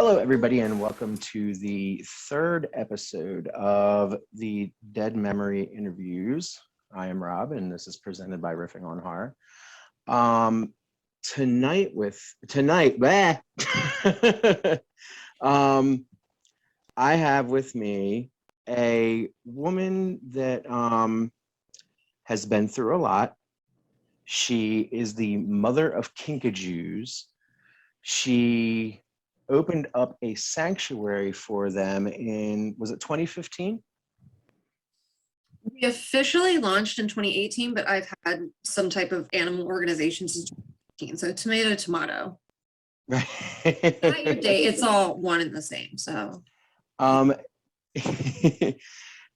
Hello, everybody, and welcome to the third episode of the Dead Memory Interviews. I am Rob, and this is presented by Riffing on Horror. Tonight, I have with me a woman that has been through a lot. She is the mother of Kinkajews. She opened up a sanctuary for them in, was it 2015? We officially launched in 2018, but I've had some type of animal organization since 2015. So tomato. At your date, it's all one and the same. So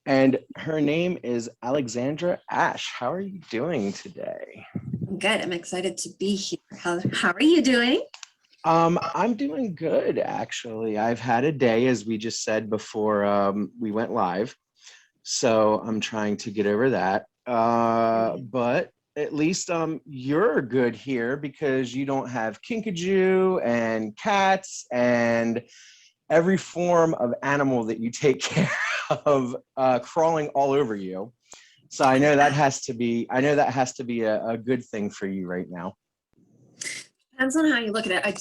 and her name is Alexandra Ashe. How are you doing today? I'm good. I'm excited to be here. How are you doing? I'm doing good, actually. I've had a day, as we just said before we went live. So I'm trying to get over that. But at least you're good here because you don't have kinkajou and cats and every form of animal that you take care of crawling all over you. So I know that has to be a good thing for you right now. Depends on how you look at it. I've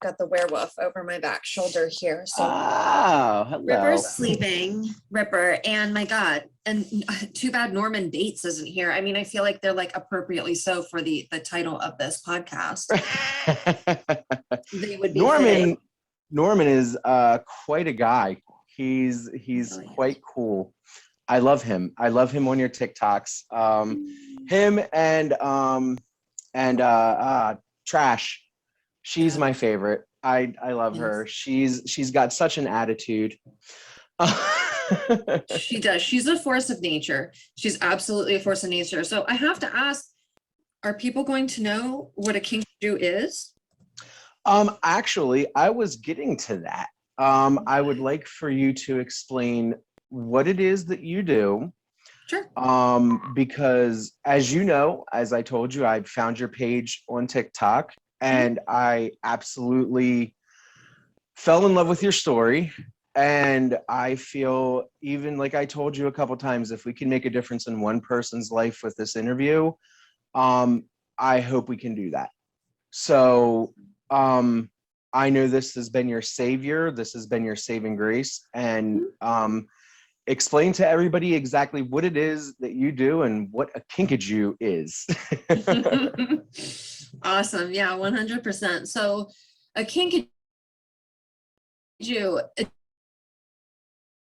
got the werewolf over my back shoulder here. So hello. Ripper's sleeping, Ripper, and my God, and too bad Norman Bates isn't here. I mean, I feel like they're like appropriately so for the title of this podcast. They would be Norman is quite a guy. He's quite cool. I love him. I love him on your TikToks. Him and Trash. She's my favorite. I love her. She's got such an attitude. She does. She's a force of nature. She's absolutely a force of nature. So I have to ask, are people going to know what a kinkajou is? Actually, I was getting to that. I would like for you to explain what it is that you do. Sure. Because as you know, as I told you, I found your page on TikTok and I absolutely fell in love with your story. And I feel, even like I told you a couple times, if we can make a difference in one person's life with this interview, I hope we can do that. So I know this has been your savior. This has been your saving grace. And explain to everybody exactly what it is that you do and what a kinkajou is. Awesome. Yeah, 100%. So a kinkajou,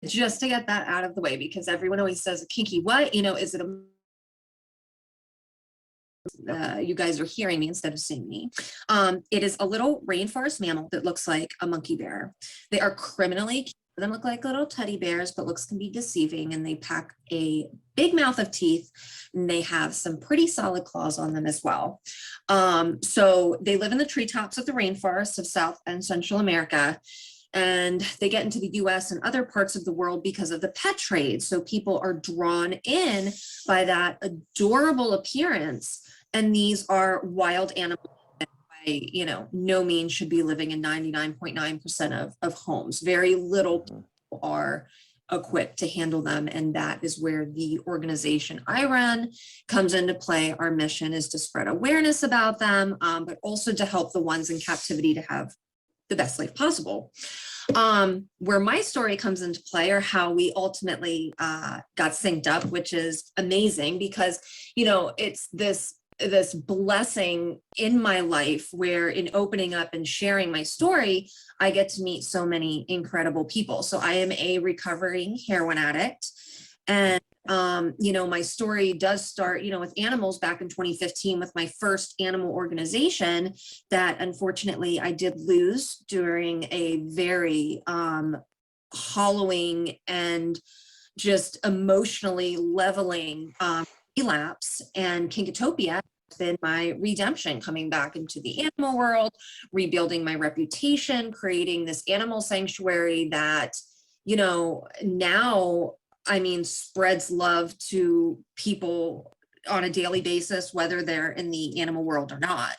just to get that out of the way, because everyone always says a kinky what? Is it you guys are hearing me instead of seeing me. It is a little rainforest mammal that looks like a monkey bear. They are criminally cute. Them look like little teddy bears, but looks can be deceiving, and they pack a big mouth of teeth, and they have some pretty solid claws on them as well. So they live in the treetops of the rainforests of South and Central America, and they get into the US and other parts of the world because of the pet trade. So people are drawn in by that adorable appearance, and these are wild animals. No means should be living in 99.9% of homes. Very little people are equipped to handle them, and that is where the organization I run comes into play. Our mission is to spread awareness about them, but also to help the ones in captivity to have the best life possible. Where my story comes into play, or how we ultimately got synced up, which is amazing because it's this blessing in my life where, in opening up and sharing my story, I get to meet so many incredible people. So I am a recovering heroin addict, and my story does start with animals back in 2015 with my first animal organization that unfortunately I did lose during a very hollowing and just emotionally leveling relapse. And Kinkatopia has been my redemption, coming back into the animal world, rebuilding my reputation, creating this animal sanctuary that, now, spreads love to people on a daily basis, whether they're in the animal world or not.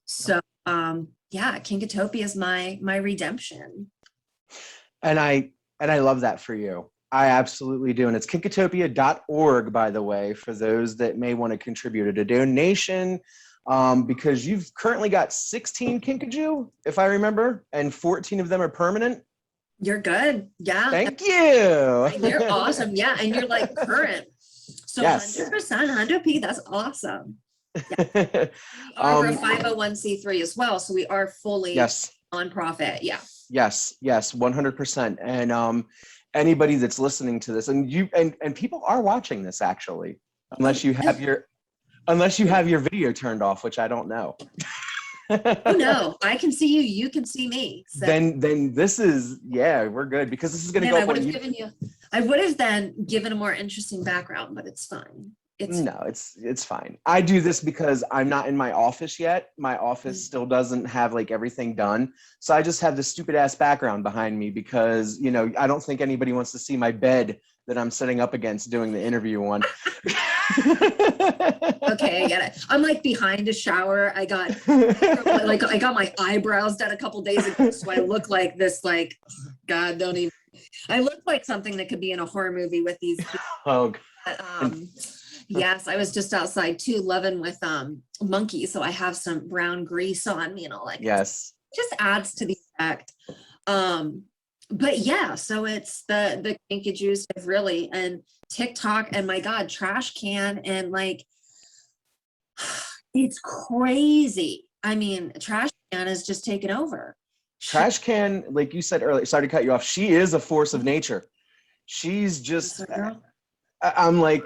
So yeah, Kinkatopia is my redemption. And I love that for you. I absolutely do. And it's kinkatopia.org, by the way, for those that may want to contribute a donation, because you've currently got 16 Kinkajou, if I remember, and 14 of them are permanent. You're good. Yeah. Thank you. You're awesome. Yeah. And you're like current. So Yes. 100%, 100p, that's awesome. Yeah. We are a 501c3 as well. So we are fully yes. nonprofit. Yeah. Yes, 100%. And anybody that's listening to this, and you and people are watching this actually, unless you have your video turned off, which I don't know. Oh no, I can see you, you can see me. So. Then this is, yeah, we're good, because this is going to go up on YouTube. I would have then given a more interesting background, but it's fine. It's fine. I do this because I'm not in my office yet. My office still doesn't have like everything done. So I just have this stupid ass background behind me because, you know, I don't think anybody wants to see my bed that I'm sitting up against doing the interview on. Okay, I get it. I'm like behind a shower. I got my eyebrows done a couple days ago, so I look like this, like, God, don't even. I look like something that could be in a horror movie with these. Oh. Yes, I was just outside too, loving with monkeys, so I have some brown grease on me, you know, like, yes, just adds to the effect. But yeah, so it's the Kinkajous have really, and TikTok, and my God, Trash Can, and like, it's crazy. I mean, Trash Can has just taken over. Trash Can, like you said earlier, sorry to cut you off, she is a force of nature. She's just, I'm like,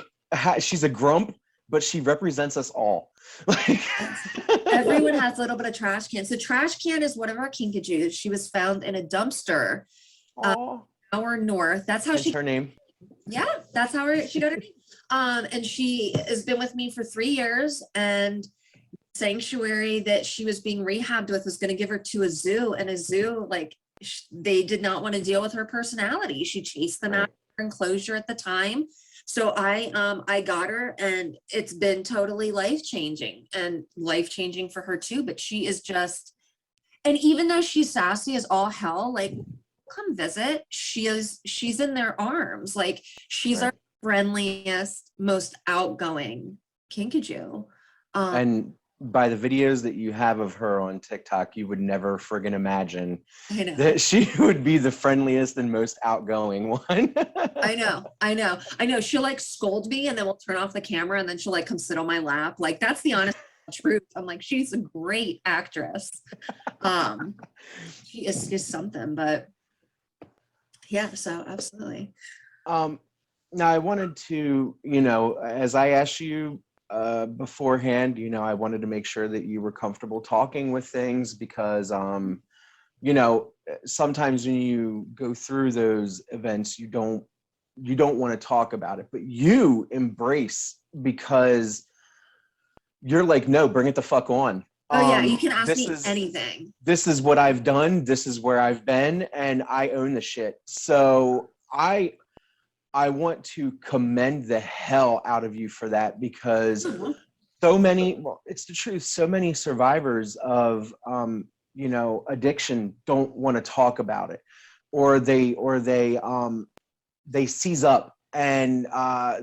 she's a grump, but she represents us all. Like, everyone has a little bit of Trash Can. So Trash Can is one of our Kinkajous. She was found in a dumpster hour north. That's how her name. Yeah, that's how she got her name. And she has been with me for 3 years, and sanctuary that she was being rehabbed with was going to give her to a zoo, and a zoo, like, they did not want to deal with her personality. She chased them out of her enclosure at the time. So I got her, and it's been totally life-changing, and life-changing for her too. But she is just, and even though she's sassy as all hell, like, come visit, she's in their arms. Like, she's our friendliest, most outgoing Kinkajou. And by the videos that you have of her on TikTok, you would never friggin' imagine that she would be the friendliest and most outgoing one. I know. She'll like scold me, and then we'll turn off the camera, and then she'll like come sit on my lap. Like, that's the honest truth. I'm like, she's a great actress. She is something, but yeah, so absolutely. Now I wanted to, you know, as I asked you beforehand, you know, I wanted to make sure that you were comfortable talking with things, because you know, sometimes when you go through those events, you don't want to talk about it, but you embrace, because you're like, no, bring it the fuck on. Oh yeah, you can ask me anything. This is what I've done, this is where I've been, and I own the shit. So I want to commend the hell out of you for that, because so many, well, it's the truth, so many survivors of you know, addiction don't want to talk about it, or they seize up, and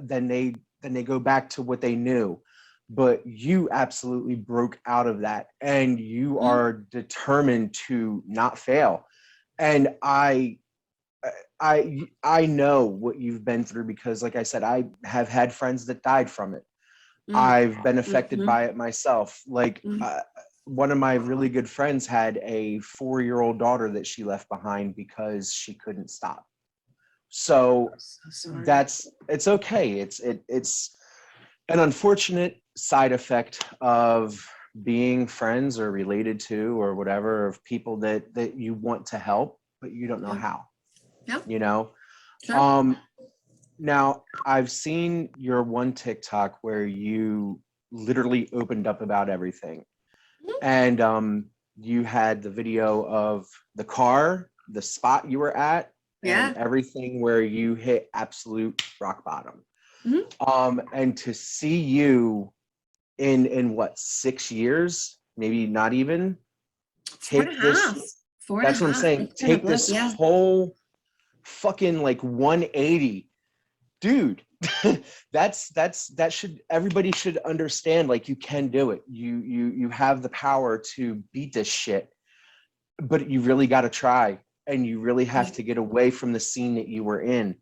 then they go back to what they knew. But you absolutely broke out of that, and you are determined to not fail. And I know what you've been through, because like I said, I have had friends that died from it. I've been affected by it myself. Like one of my really good friends had a 4-year-old daughter that she left behind because she couldn't stop. So it's okay. It's an unfortunate side effect of being friends or related to or whatever, of people that you want to help, but you don't know how. Yeah. You know? Sure. Now I've seen your one TikTok where you literally opened up about everything. And you had the video of the car, the spot you were at, and everything where you hit absolute rock bottom. And to see you in what, 6 years, maybe not even, Four and Take a this, half. Four and a that's what I'm half. saying. It's been a Take book, this yeah. whole fucking like 180. Dude, that should, everybody should understand, like, you can do it. You have the power to beat this shit, but you really got to try, and you really have to get away from the scene that you were in.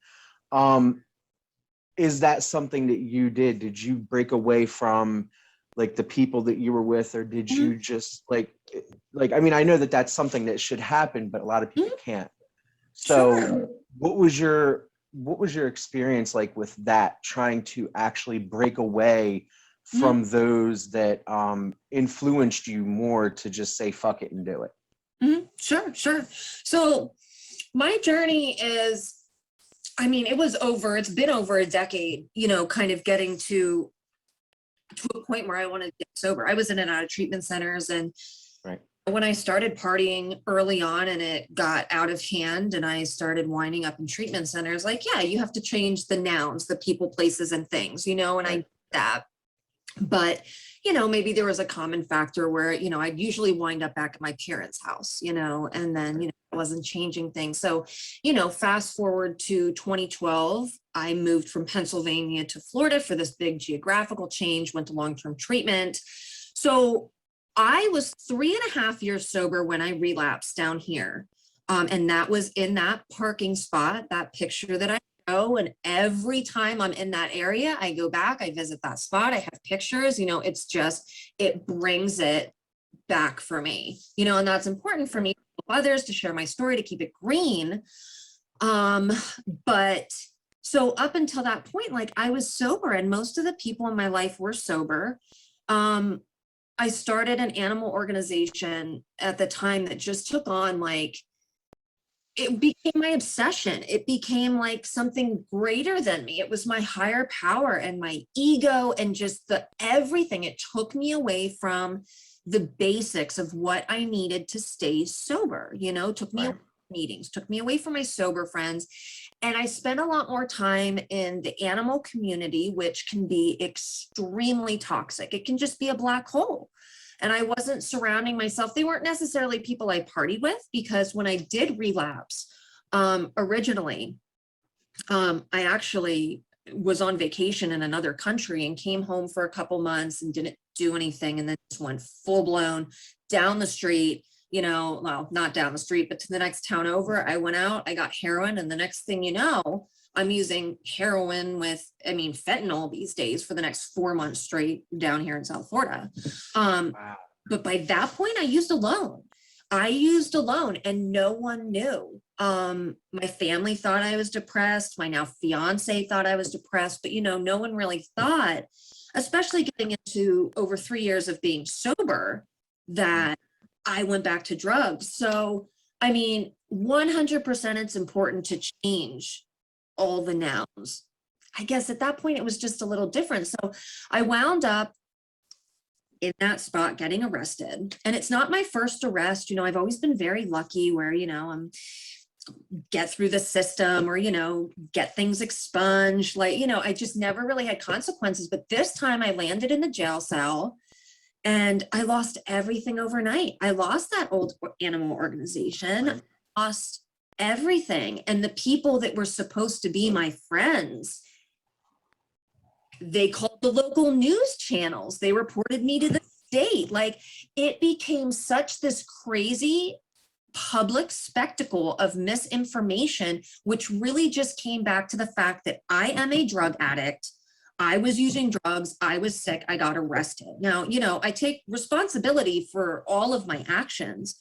Is that something that you did? Did you break away from like the people that you were with, or did you just like, I mean, I know that that's something that should happen, but a lot of people can't. So Sure. what was your experience like with that, trying to actually break away from those that influenced you more to just say fuck it and do it? Sure. So my journey is, I mean, it's been over a decade, kind of getting to a point where I wanted to get sober. I was in and out of treatment centers, and Right. when I started partying early on and it got out of hand and I started winding up in treatment centers, like, yeah, you have to change the nouns, the people, places, and things, and I did that. But, maybe there was a common factor where, I'd usually wind up back at my parents' house, and then, I wasn't changing things. So, fast forward to 2012, I moved from Pennsylvania to Florida for this big geographical change, went to long-term treatment. So I was 3.5 years sober when I relapsed down here. And that was in that parking spot, that picture that I show. And every time I'm in that area, I go back, I visit that spot, I have pictures, it's just, it brings it back for me, and that's important for me, to help others, to share my story, to keep it green. But so up until that point, like, I was sober and most of the people in my life were sober. I started an animal organization at the time that just took on, like, it became my obsession. It became like something greater than me. It was my higher power and my ego and just everything. It took me away from the basics of what I needed to stay sober, took me away from meetings, took me away from my sober friends. And I spent a lot more time in the animal community, which can be extremely toxic. It can just be a black hole. And I wasn't surrounding myself. They weren't necessarily people I partied with, because when I did relapse, originally, I actually was on vacation in another country and came home for a couple months and didn't do anything. And then just went full blown down the street, well, not down the street, but to the next town over. I went out, I got heroin. And the next thing you know, I'm using heroin with, fentanyl these days for the next 4 months straight down here in South Florida. Wow. But by that point, I used alone. And no one knew. My family thought I was depressed. My now fiance thought I was depressed, but no one really thought, especially getting into over 3 years of being sober, that I went back to drugs. So, 100% it's important to change all the nouns. I guess at that point it was just a little different. So I wound up in that spot getting arrested. And it's not my first arrest. I've always been very lucky where, I'm get through the system or, get things expunged. Like, I just never really had consequences. But this time I landed in the jail cell and I lost everything overnight. I lost that old animal organization, lost everything. And the people that were supposed to be my friends, they called the local news channels. They reported me to the state. Like, it became such this crazy public spectacle of misinformation, which really just came back to the fact that I am a drug addict. I was using drugs. I was sick. I got arrested. Now, I take responsibility for all of my actions,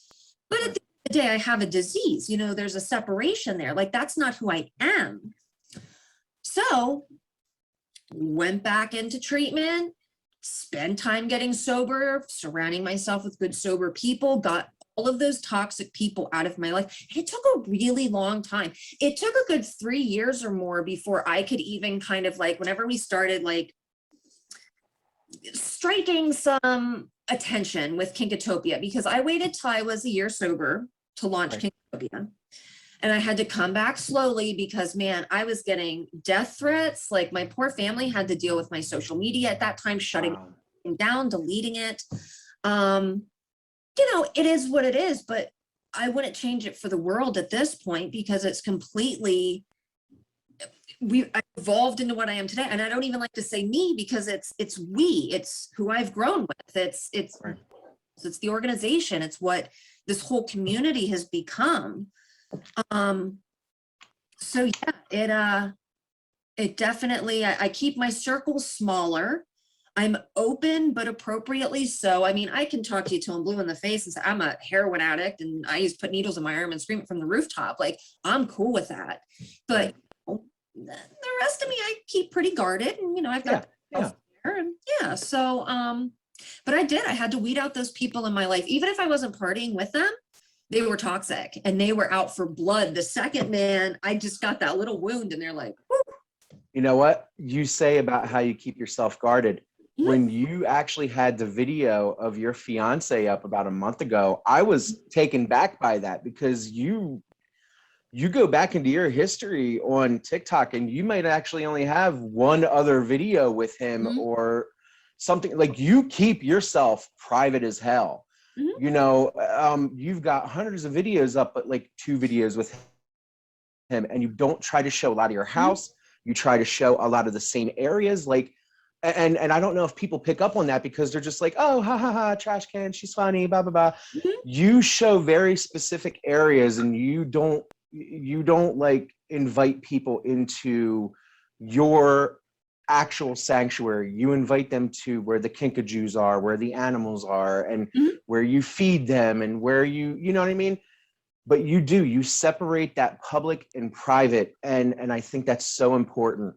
but at the day I have a disease, there's a separation there. Like, that's not who I am. So went back into treatment, spent time getting sober, surrounding myself with good sober people, got all of those toxic people out of my life. And it took a really long time. It took a good 3 years or more before I could even kind of, like, whenever we started like striking some attention with Kinkatopia, because I waited till I was a year sober to launch Kinkatopia. And I had to come back slowly because, man, I was getting death threats. Like, my poor family had to deal with my social media at that time, shutting it down, deleting it. it is what it is, but I wouldn't change it for the world at this point because it's completely, I evolved into what I am today. And I don't even like to say me because it's it's who I've grown with. Right. It's the organization. It's what this whole community has become. So yeah, it definitely, I keep my circles smaller. I'm open, but appropriately so. I mean, I can talk to you till I'm blue in the face and say, I'm a heroin addict and I used to put needles in my arm and scream it from the rooftop. Like, I'm cool with that. But the rest of me, I keep pretty guarded. And, I've got there. And so, but I had to weed out those people in my life. Even if I wasn't partying with them, they were toxic and they were out for blood. The second man, I just got that little wound and they're like, whoo. You know what you say about how you keep yourself guarded? When you actually had the video of your fiance up about a month ago, I was taken back by that because you go back into your history on TikTok and you might actually only have one other video with him or something. Like, you keep yourself private as hell. You've got hundreds of videos up, but like 2 videos with him, and you don't try to show a lot of your house. You try to show a lot of the same areas, like, and I don't know if people pick up on that because they're just like, oh, ha ha ha, trash can, she's funny, blah blah blah. You show very specific areas, and you don't like invite people into your actual sanctuary. You invite them to where the kinkajous are, where the animals are, and where you feed them, and where you know what I mean. But you separate that public and private, and I think that's so important.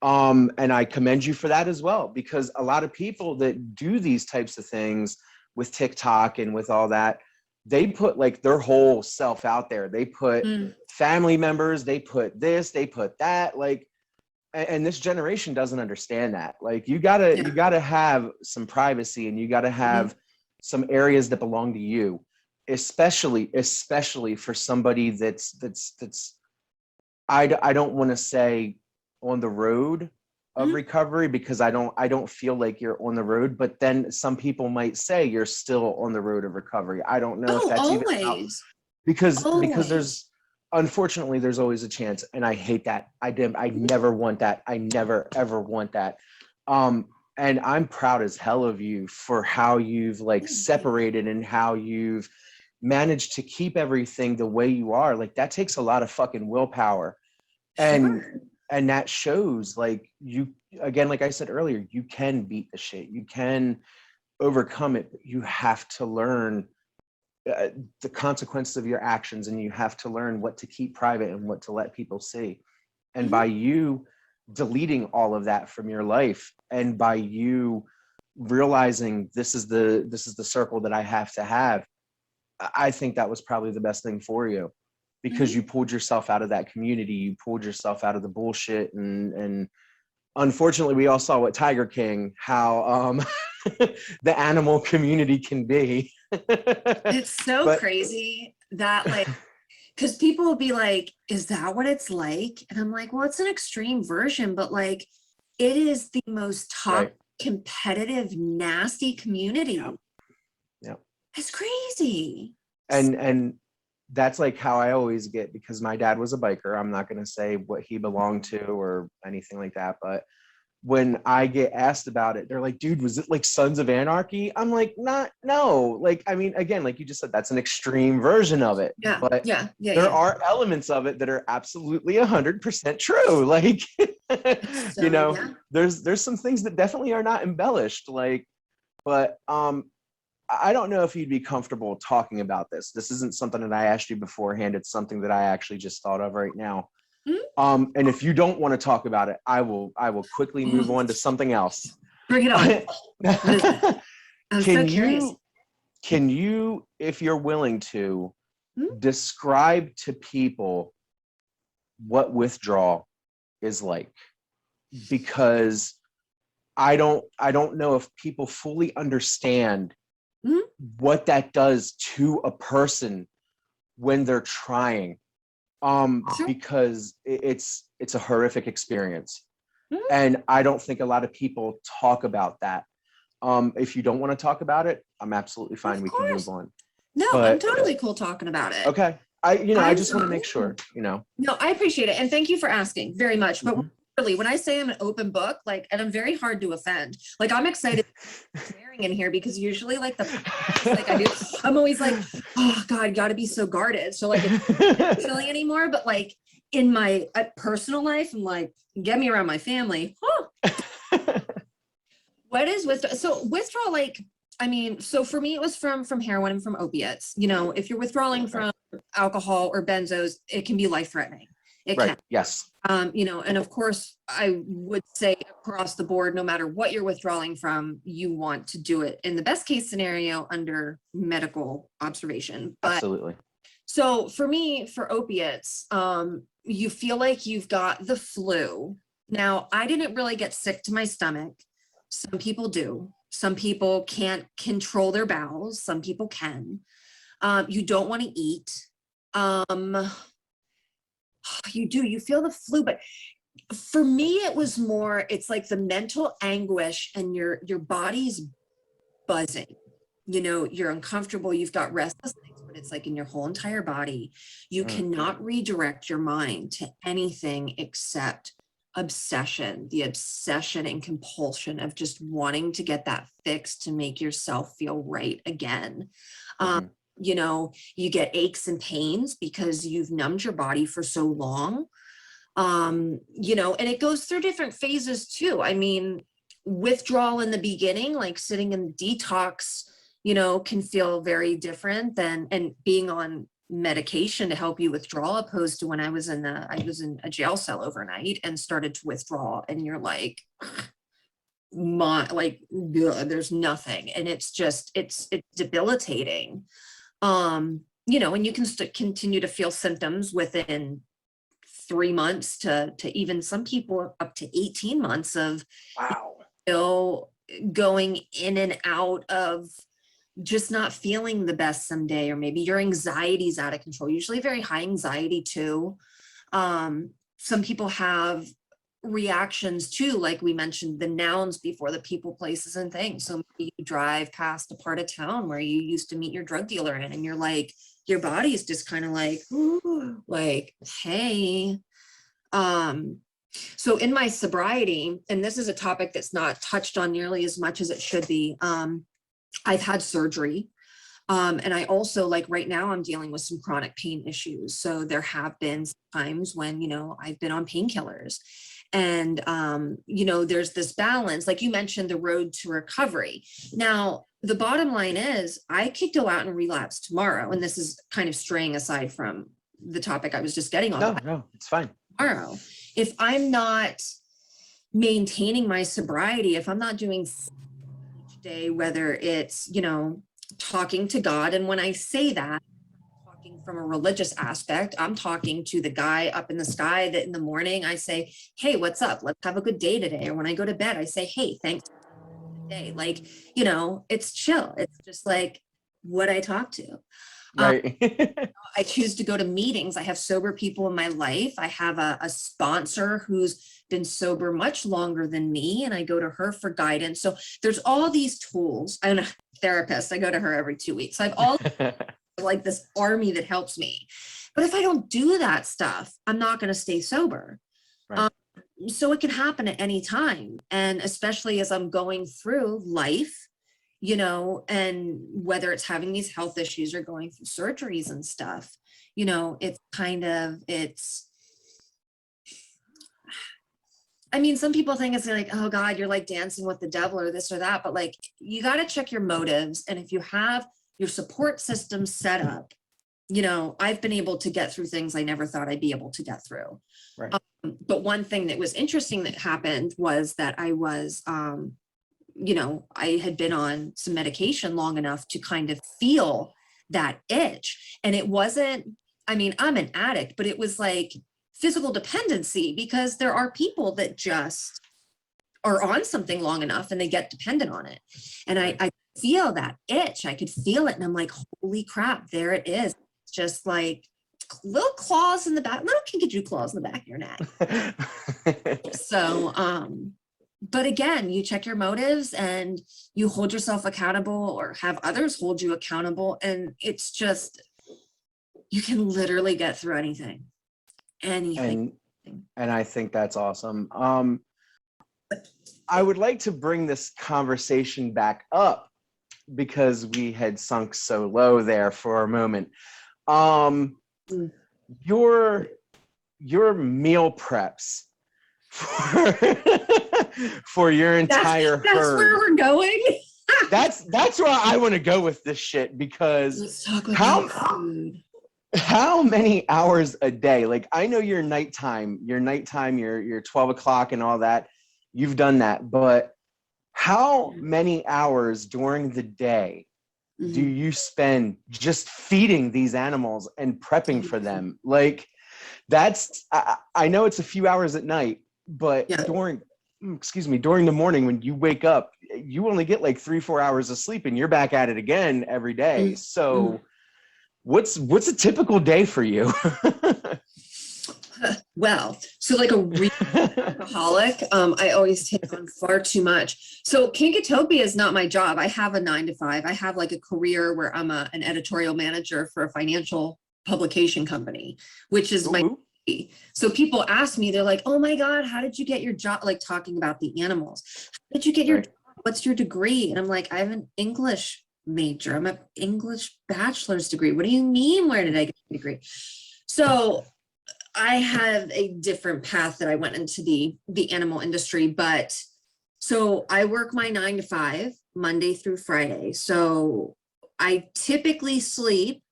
And I commend you for that as well, because a lot of people that do these types of things with TikTok and with all that, they put like their whole self out there. They put family members, they put this, they put that, like, and this generation doesn't understand that. Like, you gotta have some privacy, and you gotta have some areas that belong to you, especially for somebody that's I don't want to say on the road of recovery, because I don't feel like you're on the road, but then some people might say you're still on the road of recovery. I don't know if that's even because there's, unfortunately, there's always a chance, and I hate that. I never want that. I never ever want that. And I'm proud as hell of you for how you've like separated and how you've managed to keep everything the way you are. Like, that takes a lot of fucking willpower. And that shows, like, you, again, like I said earlier, you can beat the shit, you can overcome it, but you have to learn the consequences of your actions, and you have to learn what to keep private and what to let people see. And by you deleting all of that from your life, and by you realizing this is the circle that I have to have, I think that was probably the best thing for you, because you pulled yourself out of that community, you pulled yourself out of the bullshit, and unfortunately we all saw what Tiger King, how the animal community can be. It's so crazy that, like, because people will be like, is that what it's like? And I'm like, well, it's an extreme version, but like, it is the most top competitive, nasty community. Yeah. It's crazy. And that's like how I always get, because my dad was a biker. I'm not going to say what he belonged to or anything like that, but when I get asked about it, they're like, dude, was it like Sons of Anarchy? I'm like, no. Like, I mean, again, like you just said, that's an extreme version of it. But there are elements of it that are absolutely 100% true. Like, there's some things that definitely are not embellished. Like, but I don't know if you'd be comfortable talking about this. This isn't something that I asked you beforehand. It's something that I actually just thought of right now. And if you don't want to talk about it, I will quickly move on to something else. Bring it on. I'm so curious. Can you, if you're willing to, describe to people what withdrawal is like? Because I don't know if people fully understand what that does to a person when they're trying. Because it's a horrific experience. And I don't think a lot of people talk about that. If you don't want to talk about it, I'm absolutely fine. Of We can course. move on. No, I'm But totally cool talking about it. okay. I just want to I'm- make sure, No, I appreciate it. And thank you for asking very much. But Mhm. really, when I say I'm an open book, like, and I'm very hard to offend, like, I'm excited swearing in here because usually, like, like I do, I'm always like, oh God, gotta be so guarded. So, like, it's silly anymore. But like in my personal life, I'm like, get me around my family. Huh. What is withdrawal? So withdrawal, like, I mean, so for me, it was from heroin and from opiates. You know, if you're withdrawing from alcohol or benzos, it can be life-threatening. It Right. can. Yes. You know, and of course, I would say across the board, no matter what you're withdrawing from, you want to do it in the best case scenario under medical observation. But Absolutely. so for me, for opiates, you feel like you've got the flu. Now, I didn't really get sick to my stomach. Some people do. Some people can't control their bowels. Some people can. You don't want to eat. You do. You feel the flu, but for me, it was more. It's like the mental anguish, and your body's buzzing. You know, you're uncomfortable. You've got restless legs, but it's like in your whole entire body. You cannot redirect your mind to anything except obsession, the obsession and compulsion of just wanting to get that fix to make yourself feel right again. You know, you get aches and pains because you've numbed your body for so long. You know, and it goes through different phases too. I mean, withdrawal in the beginning, like sitting in detox, you know, can feel very different than, and being on medication to help you withdraw, opposed to when I was in a jail cell overnight and started to withdraw, and you're like, there's nothing, and it's just it's debilitating. You know, and you can continue to feel symptoms within 3 months to even some people up to 18 months of still going in and out of just not feeling the best someday, or maybe your anxiety's out of control, usually very high anxiety too. Some people have reactions too, like we mentioned the nouns before, the people, places, and things. So maybe you drive past a part of town where you used to meet your drug dealer in, and you're like, your body is just kind of like, ooh, like, hey. So in my sobriety, and this is a topic that's not touched on nearly as much as it should be, I've had surgery. And I also, like right now, I'm dealing with some chronic pain issues. So there have been times when, you know, I've been on painkillers. And, you know, there's this balance, like you mentioned, the road to recovery. Now, the bottom line is I could go out and relapse tomorrow. And this is kind of straying aside from the topic I was just getting on. No, it's fine. Tomorrow, if I'm not maintaining my sobriety, if I'm not doing each day, whether it's, you know, talking to God. And when I say that, I'm talking from a religious aspect, I'm talking to the guy up in the sky that in the morning I say, hey, what's up? Let's have a good day today. Or when I go to bed, I say, hey, thanks for the day. Like, you know, it's chill. It's just like what I talk to. Right. I choose to go to meetings. I have sober people in my life. I have a sponsor who's been sober much longer than me, and I go to her for guidance. So there's all these tools. I'm a therapist. I go to her every 2 weeks. So I've all like this army that helps me. But if I don't do that stuff, I'm not going to stay sober. Right. So it can happen at any time. And especially as I'm going through life, you know, and whether it's having these health issues or going through surgeries and stuff, you know, it's kind of, I mean, some people think it's like, oh God, you're like dancing with the devil or this or that, but like, you got to check your motives. And if you have your support system set up, you know, I've been able to get through things I never thought I'd be able to get through. Right. But one thing that was interesting that happened was that I was, you know, I had been on some medication long enough to kind of feel that itch. And it wasn't, I mean, I'm an addict, but it was like physical dependency, because there are people that just are on something long enough and they get dependent on it. And I feel that itch. I could feel it. And I'm like, holy crap, there it is. It's just like little claws in the back, little kinkajou claws in the back of your neck. So, but again, you check your motives and you hold yourself accountable or have others hold you accountable. And it's just, you can literally get through anything, anything. And I think that's awesome. I would like to bring this conversation back up because we had sunk so low there for a moment. Mm. Your meal preps for, for your entire herd. That's where we're going. That's where I want to go with this shit, because Let's talk about food. How many hours a day? Like, I know your 12 o'clock and all that, you've done that, but how many hours during the day do you spend just feeding these animals and prepping for them? Like, that's, I know it's a few hours at night, but during the morning when you wake up, you only get like 3-4 hours of sleep and you're back at it again every day. So what's a typical day for you? Well, so like a real alcoholic, I always take on far too much. So Kinkatopia is not my job. I have a 9-to-5. I have like a career where I'm an editorial manager for a financial publication company, which is my. So people ask me, they're like, oh my God, how did you get your job? Like, talking about the animals. How did you get your job? What's your degree? And I'm like, I have an English major. I'm an English bachelor's degree. What do you mean? Where did I get my degree? So I have a different path that I went into the animal industry, but so I work my 9-to-5 Monday through Friday. So I typically sleep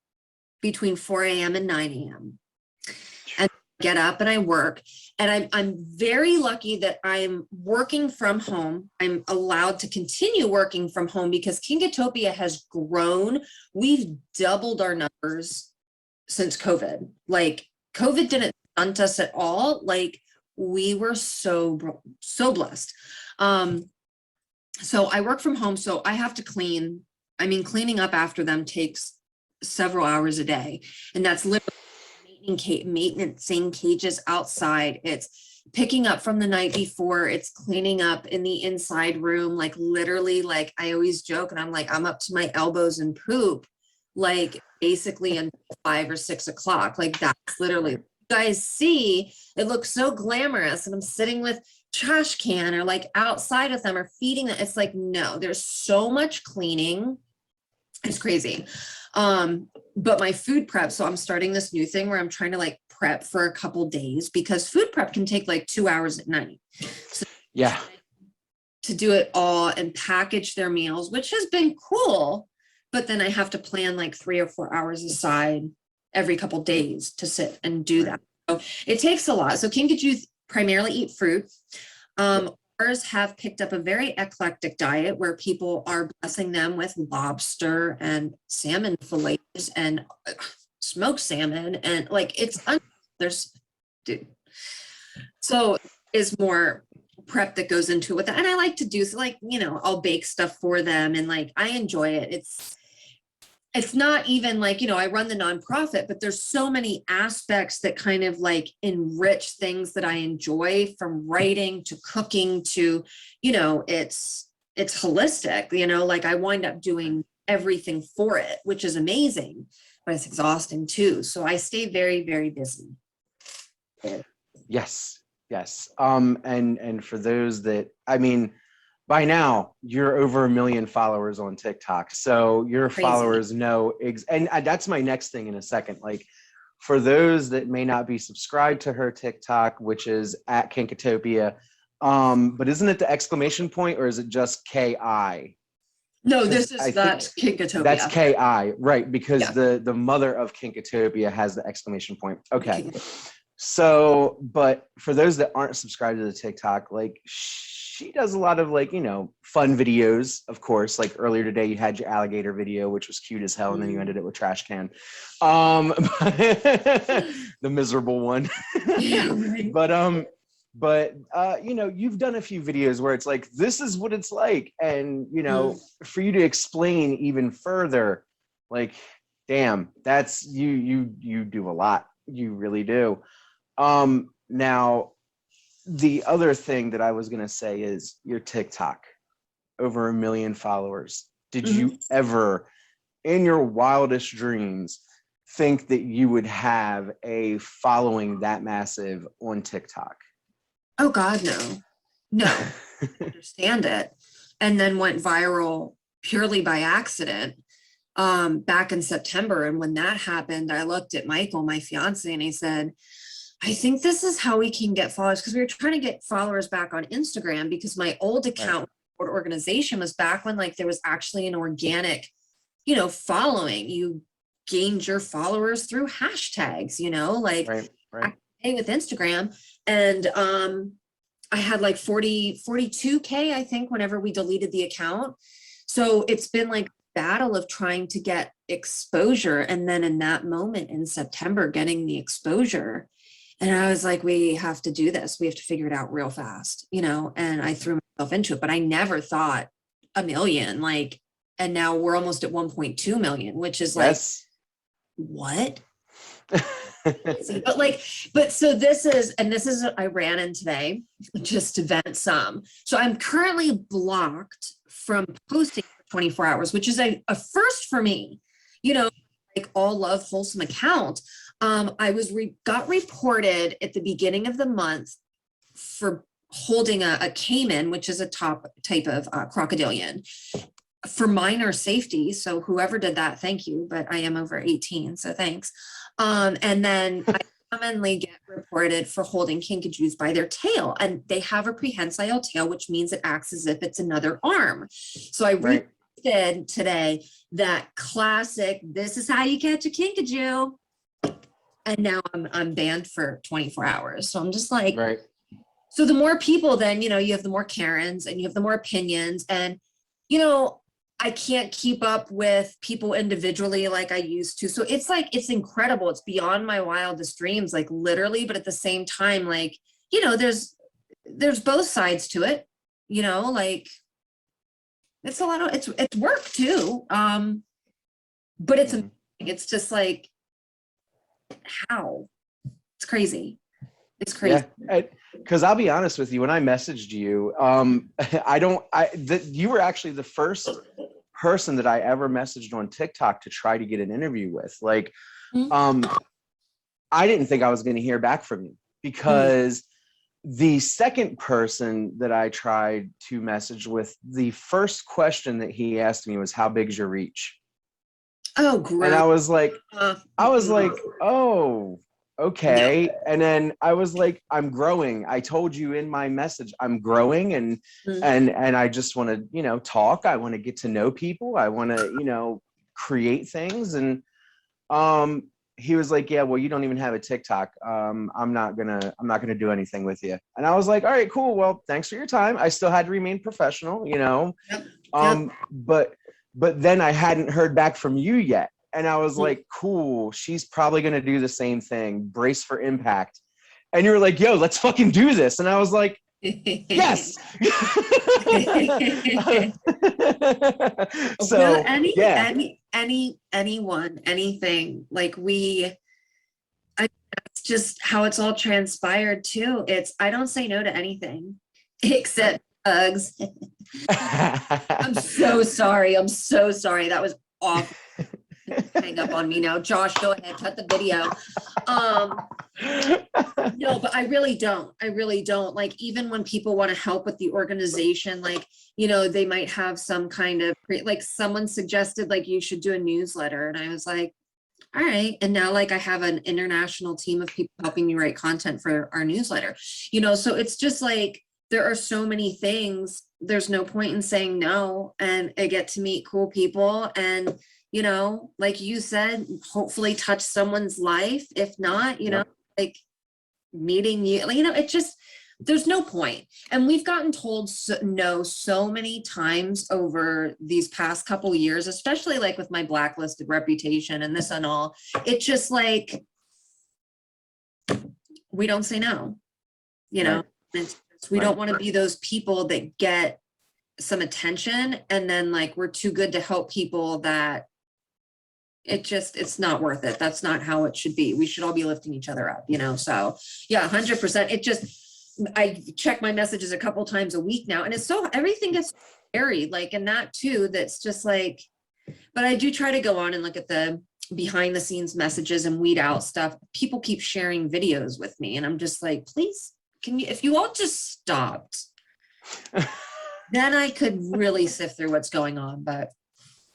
between 4 a.m. and 9 a.m. and get up and I work. And I'm very lucky that I'm working from home. I'm allowed to continue working from home because Kinkatopia has grown. We've doubled our numbers since COVID. Like, COVID didn't stunt us at all. Like, we were so blessed. So I work from home, so I have to clean. I mean, cleaning up after them takes several hours a day. And that's literally maintenancing cages outside. It's picking up from the night before. It's cleaning up in the inside room. Like, literally, like, I always joke and I'm like, I'm up to my elbows in poop, like basically until 5 or 6 o'clock. Like, that's literally, you guys see, it looks so glamorous and I'm sitting with trash can or like outside with them or feeding them. It's like, no, there's so much cleaning. It's crazy. But my food prep, so I'm starting this new thing where I'm trying to like prep for a couple days because food prep can take like 2 hours at night. So yeah. To do it all and package their meals, which has been cool. But then I have to plan like 3 or 4 hours aside every couple days to sit and do that. So it takes a lot. So Kinkajou primarily eat fruit. Ours have picked up a very eclectic diet where people are blessing them with lobster and salmon fillets and smoked salmon. And like, so is more prep that goes into it with that. And I like to do, so like, I'll bake stuff for them and like, I enjoy it. It's not even like, I run the nonprofit, but there's so many aspects that kind of like enrich things that I enjoy, from writing to cooking to, it's holistic, like I wind up doing everything for it, which is amazing, but it's exhausting too. So I stay very, very busy. Yes. And for those that, I mean, by now you're over 1 million followers on TikTok. So your Crazy. Followers know, and that's my next thing in a second. Like, for those that may not be subscribed to her TikTok, which is at Kinkatopia, but isn't it the exclamation point or is it just KI? No, that's Kinkatopia. That's KI, right? Because the mother of Kinkatopia has the exclamation point. Okay. So, but for those that aren't subscribed to the TikTok, like, she does a lot of like, fun videos, of course. Like earlier today, you had your alligator video, which was cute as hell. And then you ended it with trash can. The miserable one. Yeah, right. But you've done a few videos where it's like, this is what it's like. And, for you to explain even further, like, damn, that's you do a lot. You really do. Now, the other thing that I was going to say is your TikTok, over 1 million followers. Did you ever, in your wildest dreams, think that you would have a following that massive on TikTok? Oh God, no. No. I understand it. And then went viral purely by accident back in September. And when that happened, I looked at Michael, my fiance, and he said, I think this is how we can get followers, because we were trying to get followers back on Instagram, because my old account or organization was back when like there was actually an organic, you know, following. You gained your followers through hashtags, you know, like with Instagram. And I had like 42K, I think, whenever we deleted the account. So it's been like battle of trying to get exposure. And then in that moment in September, getting the exposure. And I was like, we have to do this. We have to figure it out real fast, you know, and I threw myself into it, but I never thought 1 million, like, and now we're almost at 1.2 million, which is like, what? but so this is I ran in today just to vent some. So I'm currently blocked from posting for 24 hours, which is a first for me, you know, like all love wholesome account. I got reported at the beginning of the month for holding a caiman, which is a top type of crocodilian, for minor safety. So whoever did that, thank you, but I am over 18, so thanks. And then I commonly get reported for holding kinkajous by their tail, and they have a prehensile tail, which means it acts as if it's another arm. So I read today that classic, this is how you catch a kinkajou. And now I'm banned for 24 hours. So I'm just like, so the more people, then, you know, you have the more Karens and you have the more opinions, and, you know, I can't keep up with people individually like I used to. So it's like, it's incredible. It's beyond my wildest dreams, like literally, but at the same time, like, you know, there's both sides to it, you know, like it's a lot of, it's work too. But it's just like, how? It's crazy. It's crazy. Yeah, because I'll be honest with you, when I messaged you, you were actually the first person that I ever messaged on TikTok to try to get an interview with. Like, I didn't think I was going to hear back from you, because the second person that I tried to message with, the first question that he asked me was, how big is your reach? Oh, great. And I was like, oh, okay. No. And then I was like, I'm growing. I told you in my message, I'm growing, and I just want to, you know, talk. I want to get to know people. I want to, you know, create things. And he was like, yeah, well, you don't even have a TikTok. I'm not gonna do anything with you. And I was like, all right, cool. Well, thanks for your time. I still had to remain professional, you know. But then I hadn't heard back from you yet. And I was like, cool, she's probably going to do the same thing. Brace for impact. And you were like, yo, let's fucking do this. And I was like, yes. So, well, anyone, anything, like it's just how it's all transpired too. I don't say no to anything except hugs. I'm so sorry. That was awful. Hang up on me now. Josh, go ahead, cut the video. No, but I really don't. Like, even when people want to help with the organization, like, you know, they might have some kind of, like, someone suggested, like, you should do a newsletter. And I was like, all right. And now, like, I have an international team of people helping me write content for our newsletter, you know, so it's just like, there are so many things. There's no point in saying no. And I get to meet cool people, and, you know, like you said, hopefully touch someone's life. If not, you know, like meeting you, you know, it just, there's no point. And we've gotten told no so many times over these past couple of years, especially like with my blacklisted reputation and this and all. It's just like, we don't say no, you know. We don't want to be those people that get some attention and then, like, we're too good to help people, that it's not worth it. That's not how it should be. We should all be lifting each other up, you know? So yeah, 100%. I check my messages a couple times a week now, and it's so everything gets buried, like, and that too, that's just like, but I do try to go on and look at the behind the scenes messages and weed out stuff. People keep sharing videos with me, and I'm just like, please, can you, if you all just stopped, then I could really sift through what's going on. But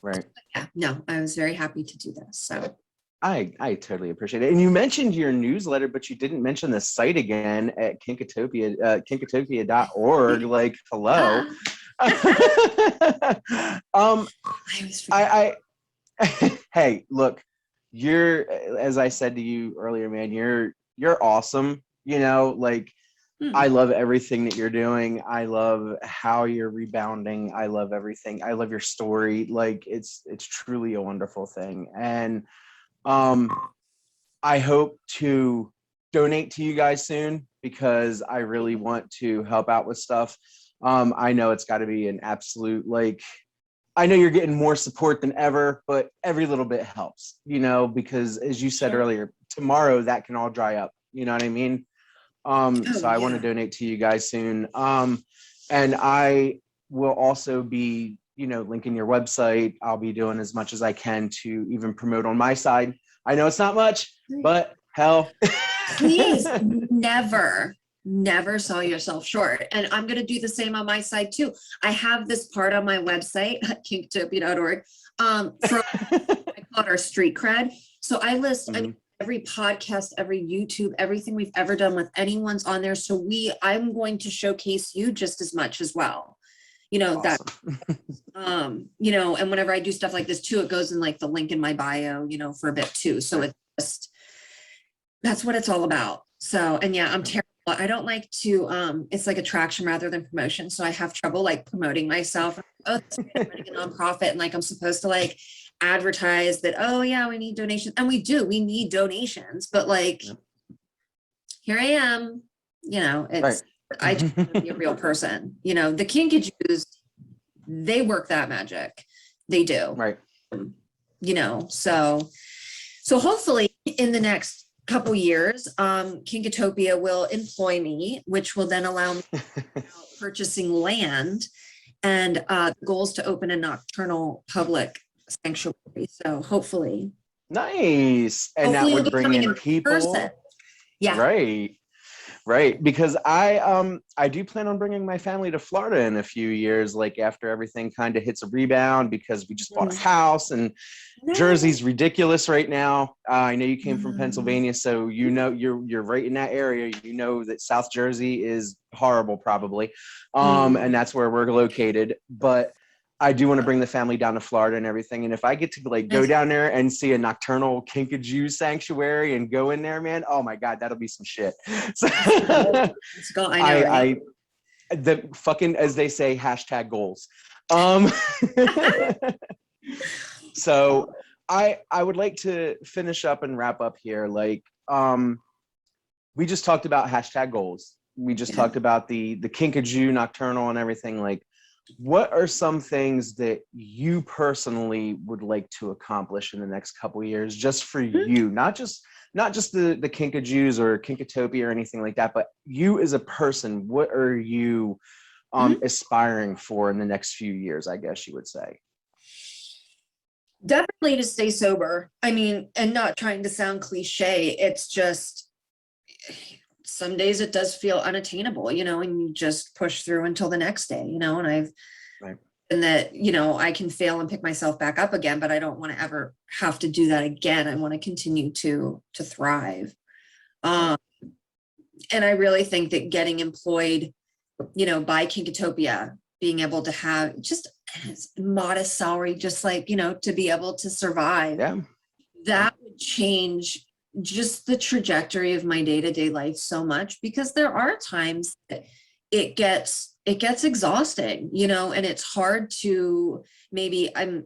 Right. yeah, no, I was very happy to do this. So I totally appreciate it. And you mentioned your newsletter, but you didn't mention the site again at Kinkatopia, kinkatopia.org. Like, hello. I hey, look, you're, as I said to you earlier, man, you're awesome. You know, like, I love everything that you're doing. I love how you're rebounding. I love everything. I love your story. Like, it's truly a wonderful thing. And I hope to donate to you guys soon, because I really want to help out with stuff. I know it's got to be an absolute, like, I know you're getting more support than ever, but every little bit helps, you know, because as you said earlier, tomorrow that can all dry up. You know what I mean? So I want to donate to you guys soon. And I will also be, you know, linking your website. I'll be doing as much as I can to even promote on my side. I know it's not much, but hell. please never sell yourself short. And I'm going to do the same on my side too. I have this part on my website, kinkatopia.org, for I call it our street cred. So I list every podcast, every YouTube, everything we've ever done with anyone's on there. So I'm going to showcase you just as much as well. You know, awesome. That, you know, and whenever I do stuff like this too, it goes in like the link in my bio, you know, for a bit too. So it's just, that's what it's all about. So, and yeah, I'm terrible. I don't like to, it's like attraction rather than promotion. So I have trouble like promoting myself. Oh, I'm running a nonprofit, and like, I'm supposed to like advertise that, oh yeah, we need donations. And we need donations, but like, here I am, you know, it's, I just want to be a real person. You know, the Kinkajous, they work that magic. They do. Right. You know, so hopefully in the next couple years, Kinkatopia will employ me, which will then allow me purchasing land, and the goal is to open a nocturnal public sanctuary. So hopefully. Nice. And that would bring in people. Person. Yeah. Right. Because I do plan on bringing my family to Florida in a few years, like after everything kind of hits a rebound, because we just bought a house, and Jersey's ridiculous right now. I know you came from Pennsylvania, so you know you're right in that area. You know that South Jersey is horrible, probably, and that's where we're located. But I do want to bring the family down to Florida and everything. And if I get to like go down there and see a nocturnal Kinkajou sanctuary and go in there, man, oh my God, that'll be some shit. So, let's go. I know. The fucking, as they say, hashtag goals. So I would like to finish up and wrap up here. Like, we just talked about hashtag goals. We just talked about the Kinkajou nocturnal and everything. Like, what are some things that you personally would like to accomplish in the next couple of years, just for you, not just the Kinkajous or Kinkatopia or anything like that, but you as a person? What are you aspiring for in the next few years, I guess you would say? Definitely to stay sober. I mean, and not trying to sound cliche. It's just, some days it does feel unattainable, you know, and you just push through until the next day, you know, and and that, you know, I can fail and pick myself back up again, but I don't want to ever have to do that again. I want to continue to thrive. And I really think that getting employed, you know, by Kinkatopia, being able to have just a modest salary, just like, you know, to be able to survive, that would change just the trajectory of my day-to-day life so much, because there are times that it gets exhausting, you know, and it's hard to, maybe I'm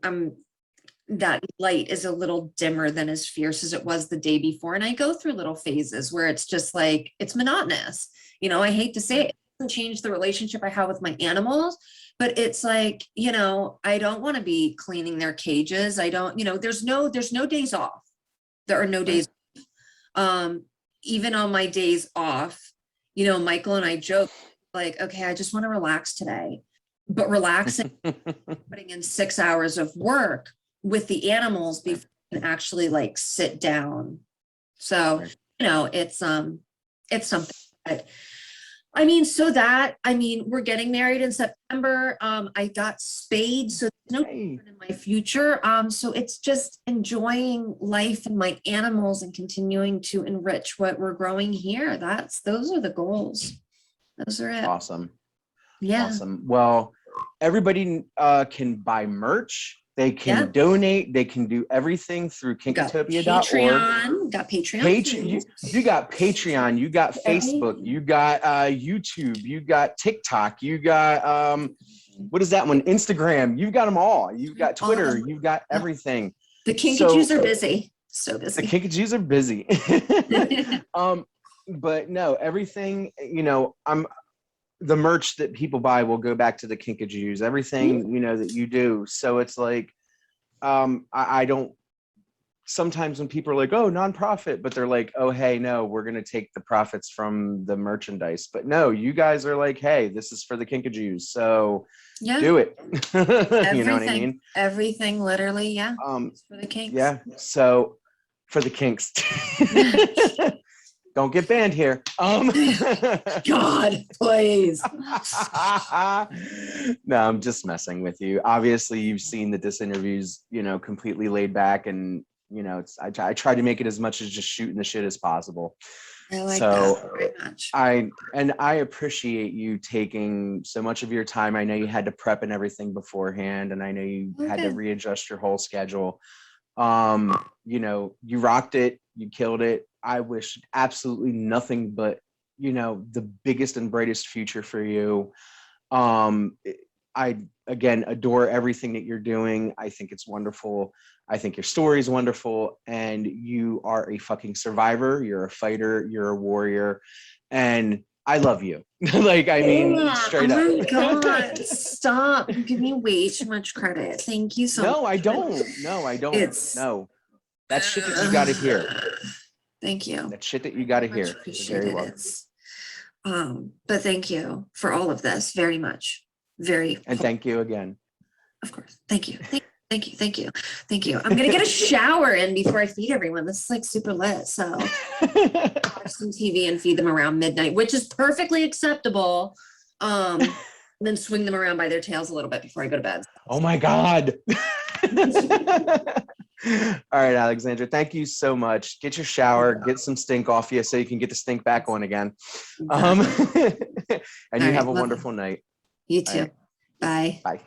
that light is a little dimmer than as fierce as it was the day before. And I go through little phases where it's just like, it's monotonous. You know, I hate to say it, doesn't change the relationship I have with my animals, but it's like, you know, I don't want to be cleaning their cages. I don't, you know, there's no days off. There are no days. Even on my days off, you know, Michael and I joke like, okay, I just want to relax today, but relaxing, putting in 6 hours of work with the animals before you can actually like sit down. So, you know, it's something that, I mean, we're getting married in September. I got spayed, so there's no children in my future. So it's just enjoying life and my animals and continuing to enrich what we're growing here. Those are the goals. Those are it. Awesome. Yeah. Awesome. Well, everybody can buy merch. They can Yep. donate. They can do everything through kinkatopia.org. Patreon. Got Patreon. You got Patreon. You got Facebook. You got YouTube. You got TikTok. You got what is that one? Instagram. You've got them all. You've got Twitter. You've got everything. The Kinkajous are busy. So busy. The Kinkajous are busy. But no, everything, you know, the merch that people buy will go back to the Kinkajous, everything, you know, that you do. So it's like, I don't, sometimes when people are like, oh, nonprofit, but they're like, oh, hey, no, we're going to take the profits from the merchandise. But no, you guys are like, hey, this is for the Kinkajous. So do it. You know what I mean? Everything, literally. Yeah. It's for the kinks. Yeah. So for the kinks. Don't get banned here. God, please. No, I'm just messing with you. Obviously, you've seen that this interview's, you know, completely laid back, and you know, I try to make it as much as just shooting the shit as possible. I like that very much. I appreciate you taking so much of your time. I know you had to prep and everything beforehand, and I know you had to readjust your whole schedule. You know, you rocked it, you killed it. I wish absolutely nothing but, you know, the biggest and brightest future for you. I, again, adore everything that you're doing. I think it's wonderful. I think your story is wonderful, and you are a fucking survivor. You're a fighter. You're a warrior, and I love you. Like, I mean, straight up. Oh my God, stop. You give me way too much credit. Thank you so much. No, I don't. No, I don't. No, that's shit that you got to hear. Thank you. That shit that you got to hear. Appreciate it. But thank you for all of this very much. And thank you again. Of course. Thank you. Thank you. I'm gonna get a shower in before I feed everyone. This is like super lit. So watch some TV and feed them around midnight, which is perfectly acceptable. And then swing them around by their tails a little bit before I go to bed. Oh my God. All right, Alexandra, thank you so much. Get your shower, get some stink off you so you can get the stink back on again. And you have a wonderful night. You too. Bye. Bye.